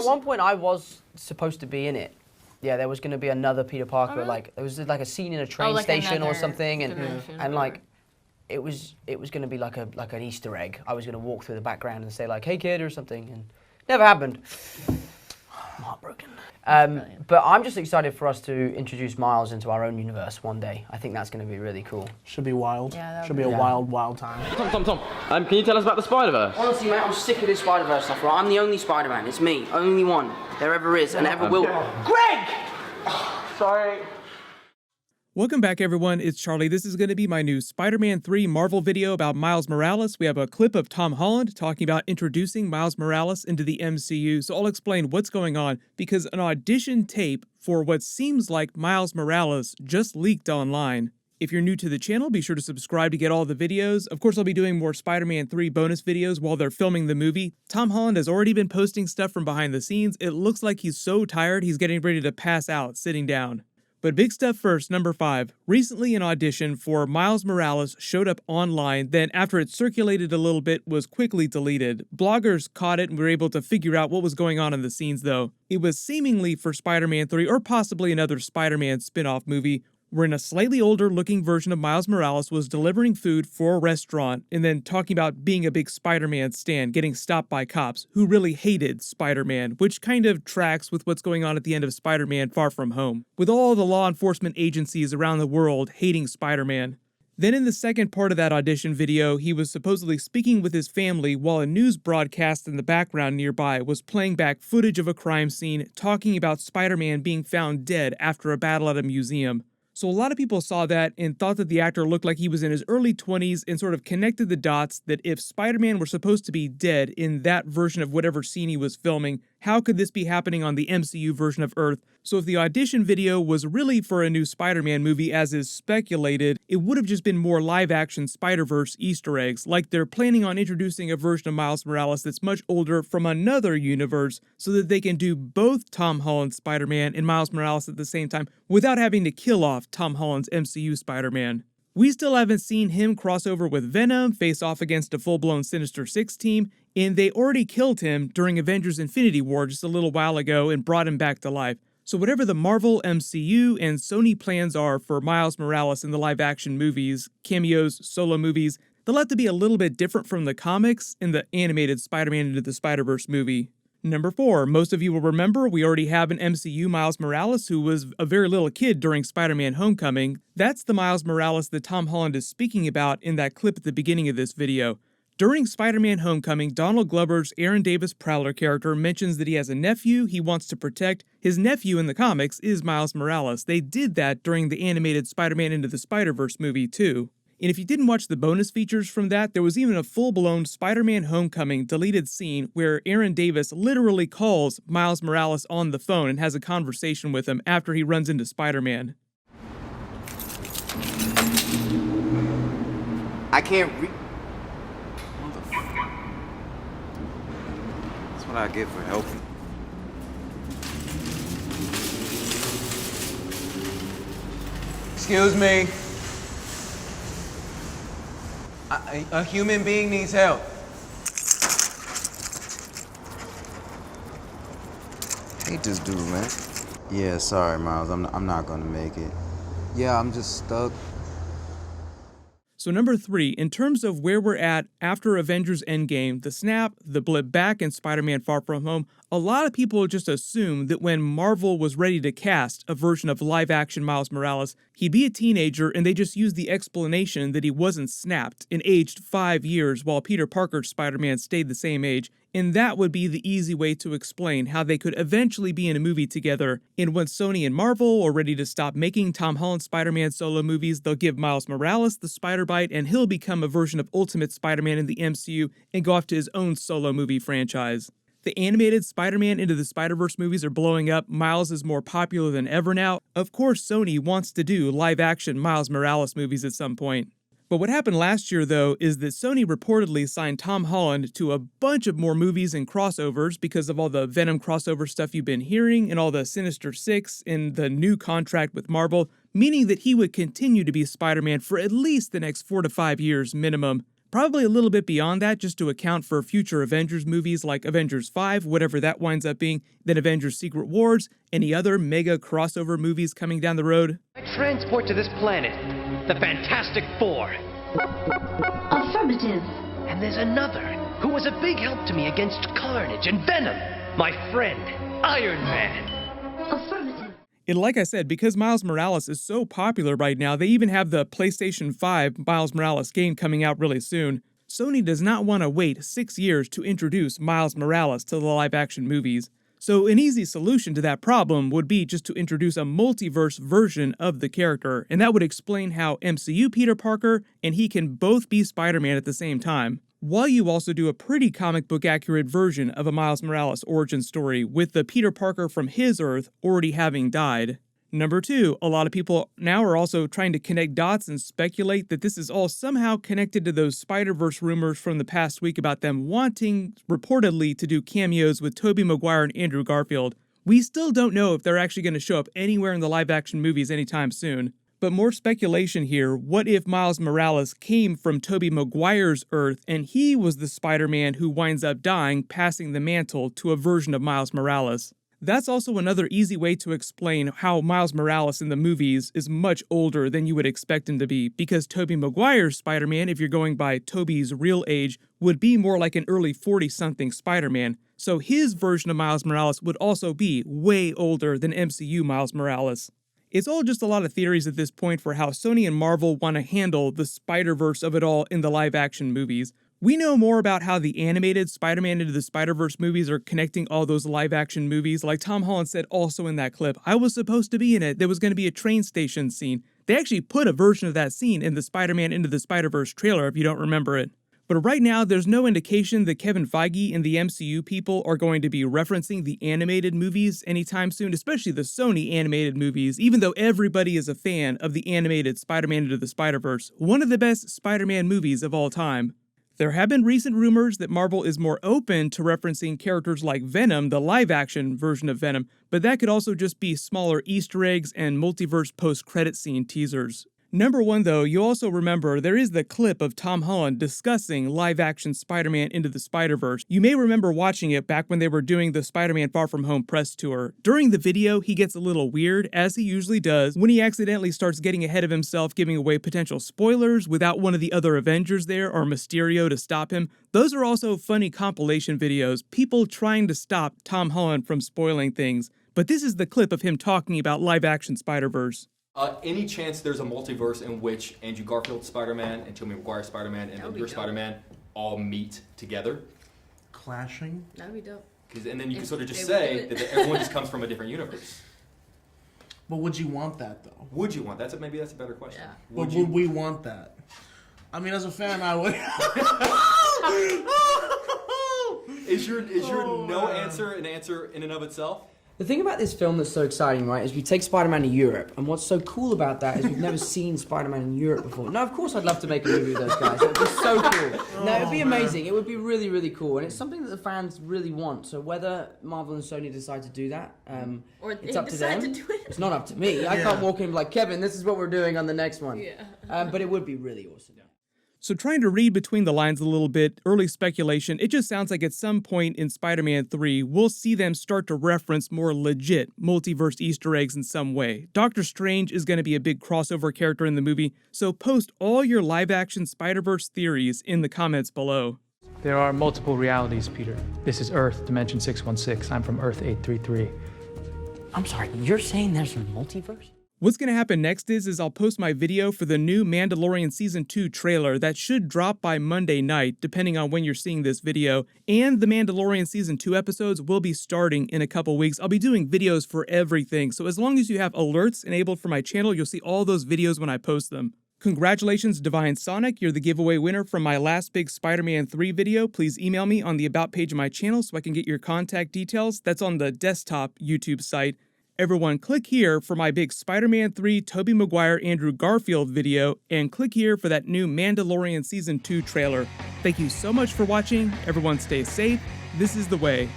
at one point I was supposed to be in it. Yeah, there was going to be another Peter Parker. really? Like there was like a scene in a train like station or another something, dimension, and or like it was going to be like an Easter egg. I was going to walk through the background and say like, "Hey kid" or something, and never happened. I'm heartbroken. But I'm just excited for us to introduce Miles into our own universe one day. I think that's going to be really cool. Should be wild. Yeah, that Should would be a be- wild time. Tom, can you tell us about the Spider-Verse? Honestly, mate, I'm sick of this Spider-Verse stuff, right? I'm the only Spider-Man. It's me. Only one. There ever is and ever will. Greg! Sorry. Welcome back, everyone. It's Charlie. This is going to be my new Spider-Man 3 Marvel video about Miles Morales. We have a clip of Tom Holland talking about introducing Miles Morales into the MCU, so I'll explain what's going on, because an audition tape for what seems like Miles Morales just leaked online. If you're new to the channel, be sure to subscribe to get all the videos. Of course, I'll be doing more Spider-Man 3 bonus videos while they're filming the movie. Tom Holland has already been posting stuff from behind the scenes. It looks like he's so tired he's getting ready to pass out sitting down. But big stuff first, number 5. Recently an audition for Miles Morales showed up online, then after it circulated a little bit was quickly deleted. Bloggers caught it and were able to figure out what was going on in the scenes though. It was seemingly for Spider-Man 3 or possibly another Spider-Man spin-off movie, wherein a slightly older looking version of Miles Morales was delivering food for a restaurant and then talking about being a big Spider-Man stan, getting stopped by cops who really hated Spider-Man, which kind of tracks with what's going on at the end of Spider-Man Far From Home, with all the law enforcement agencies around the world hating Spider-Man. Then in the second part of that audition video, he was supposedly speaking with his family while a news broadcast in the background nearby was playing back footage of a crime scene talking about Spider-Man being found dead after a battle at a museum. So a lot of people saw that and thought that the actor looked like he was in his early 20s and sort of connected the dots that if Spider-Man were supposed to be dead in that version of whatever scene he was filming, how could this be happening on the MCU version of Earth? So if the audition video was really for a new Spider-Man movie as is speculated, it would have just been more live-action Spider-Verse Easter eggs, like they're planning on introducing a version of Miles Morales that's much older from another universe so that they can do both Tom Holland's Spider-Man and Miles Morales at the same time without having to kill off Tom Holland's MCU Spider-Man. We still haven't seen him cross over with Venom, face off against a full-blown Sinister Six team, and they already killed him during Avengers Infinity War just a little while ago and brought him back to life. So whatever the Marvel, MCU, and Sony plans are for Miles Morales in the live-action movies, cameos, solo movies, they'll have to be a little bit different from the comics in the animated Spider-Man Into the Spider-Verse movie. Number 4, most of you will remember we already have an MCU Miles Morales who was a very little kid during Spider-Man Homecoming. That's the Miles Morales that Tom Holland is speaking about in that clip at the beginning of this video. During Spider-Man Homecoming, Donald Glover's Aaron Davis Prowler character mentions that he has a nephew he wants to protect. His nephew in the comics is Miles Morales. They did that during the animated Spider-Man Into the Spider-Verse movie too. And if you didn't watch the bonus features from that, there was even a full-blown Spider-Man Homecoming deleted scene where Aaron Davis literally calls Miles Morales on the phone and has a conversation with him after he runs into Spider-Man. I can't read. That's what I get for helping. Excuse me. A human being needs help. Hate this dude, man. Yeah, sorry, Miles. I'm not gonna make it. Yeah, I'm just stuck. So number 3, in terms of where we're at after Avengers Endgame, the snap, the blip back in Spider-Man Far From Home, a lot of people just assume that when Marvel was ready to cast a version of live-action Miles Morales, he'd be a teenager and they just used the explanation that he wasn't snapped and aged 5 years while Peter Parker's Spider-Man stayed the same age, and that would be the easy way to explain how they could eventually be in a movie together. And when Sony and Marvel are ready to stop making Tom Holland Spider-Man solo movies, they'll give Miles Morales the spider bite and he'll become a version of Ultimate Spider-Man in the MCU and go off to his own solo movie franchise. The animated Spider-Man Into the Spider-Verse movies are blowing up. Miles is more popular than ever now. Of course, Sony wants to do live-action Miles Morales movies at some point. But what happened last year, though, is that Sony reportedly signed Tom Holland to a bunch of more movies and crossovers because of all the Venom crossover stuff you've been hearing and all the Sinister Six and the new contract with Marvel, meaning that he would continue to be Spider-Man for at least the next 4 to 5 years minimum. Probably a little bit beyond that just to account for future Avengers movies like Avengers 5, whatever that winds up being, then Avengers Secret Wars, any other mega crossover movies coming down the road. Transport to this planet, the Fantastic Four. Affirmative. And there's another who was a big help to me against Carnage and Venom. My friend, Iron Man. Affirmative. And like I said, because Miles Morales is so popular right now, they even have the PlayStation 5 Miles Morales game coming out really soon. Sony does not want to wait 6 years to introduce Miles Morales to the live-action movies. So an easy solution to that problem would be just to introduce a multiverse version of the character, and that would explain how MCU Peter Parker and he can both be Spider-Man at the same time, while you also do a pretty comic book accurate version of a Miles Morales origin story with the Peter Parker from his Earth already having died. Number 2, a lot of people now are also trying to connect dots and speculate that this is all somehow connected to those Spider-Verse rumors from the past week about them wanting, reportedly, to do cameos with Tobey Maguire and Andrew Garfield. We still don't know if they're actually going to show up anywhere in the live-action movies anytime soon. But more speculation here, what if Miles Morales came from Tobey Maguire's Earth and he was the Spider-Man who winds up dying, passing the mantle to a version of Miles Morales? That's also another easy way to explain how Miles Morales in the movies is much older than you would expect him to be, because Tobey Maguire's Spider-Man, if you're going by Tobey's real age, would be more like an early 40-something Spider-Man. So his version of Miles Morales would also be way older than MCU Miles Morales. It's all just a lot of theories at this point for how Sony and Marvel want to handle the Spider-Verse of it all in the live-action movies. We know more about how the animated Spider-Man Into the Spider-Verse movies are connecting all those live-action movies. Like Tom Holland said also in that clip, I was supposed to be in it. There was going to be a train station scene. They actually put a version of that scene in the Spider-Man Into the Spider-Verse trailer, if you don't remember it. But right now, there's no indication that Kevin Feige and the MCU people are going to be referencing the animated movies anytime soon, especially the Sony animated movies, even though everybody is a fan of the animated Spider-Man Into the Spider-Verse, one of the best Spider-Man movies of all time. There have been recent rumors that Marvel is more open to referencing characters like Venom, the live-action version of Venom, but that could also just be smaller Easter eggs and multiverse post-credit scene teasers. Number 1, though, you also remember there is the clip of Tom Holland discussing live-action Spider-Man Into the Spider-Verse. You may remember watching it back when they were doing the Spider-Man Far From Home press tour. During the video, he gets a little weird, as he usually does, when he accidentally starts getting ahead of himself, giving away potential spoilers without one of the other Avengers there or Mysterio to stop him. Those are also funny compilation videos, people trying to stop Tom Holland from spoiling things. But this is the clip of him talking about live-action Spider-Verse. Any chance there's a multiverse in which Andrew Garfield's Spider-Man and Tobey Maguire's Spider-Man and then your Spider-Man all meet together? Clashing? That'd be dope. And then you can sort of just say that everyone just comes from a different universe. But would you want that, though? Would you want that? Maybe that's a better question. Yeah. Would we want that? I mean, as a fan, I would. Is your no answer an answer in and of itself? The thing about this film that's so exciting, right, is we take Spider-Man to Europe, and what's so cool about that is we've never seen Spider-Man in Europe before. No, of course I'd love to make a movie with those guys. It would be so cool. No, it would be amazing. It would be really, really cool, and it's something that the fans really want. So whether Marvel and Sony decide to do that, Or it's they up to decide them. to do it. It's not up to me. I can't walk in and be like, Kevin, this is what we're doing on the next one. Yeah. But it would be really awesome. So trying to read between the lines a little bit, early speculation, it just sounds like at some point in Spider-Man 3, we'll see them start to reference more legit multiverse Easter eggs in some way. Doctor Strange is going to be a big crossover character in the movie, so post all your live-action Spider-Verse theories in the comments below. There are multiple realities, Peter. This is Earth, Dimension 616. I'm from Earth 833. I'm sorry, you're saying there's a multiverse? What's going to happen next is I'll post my video for the new Mandalorian Season 2 trailer that should drop by Monday night, depending on when you're seeing this video, and the Mandalorian Season 2 episodes will be starting in a couple weeks. I'll be doing videos for everything, so as long as you have alerts enabled for my channel, you'll see all those videos when I post them. Congratulations, Divine Sonic, you're the giveaway winner from my last big Spider-Man 3 video. Please email me on the About page of my channel so I can get your contact details. That's on the desktop YouTube site. Everyone, click here for my big Spider-Man 3 Tobey Maguire Andrew Garfield video, and click here for that new Mandalorian Season 2 trailer. Thank you so much for watching. Everyone stay safe. This is The Way.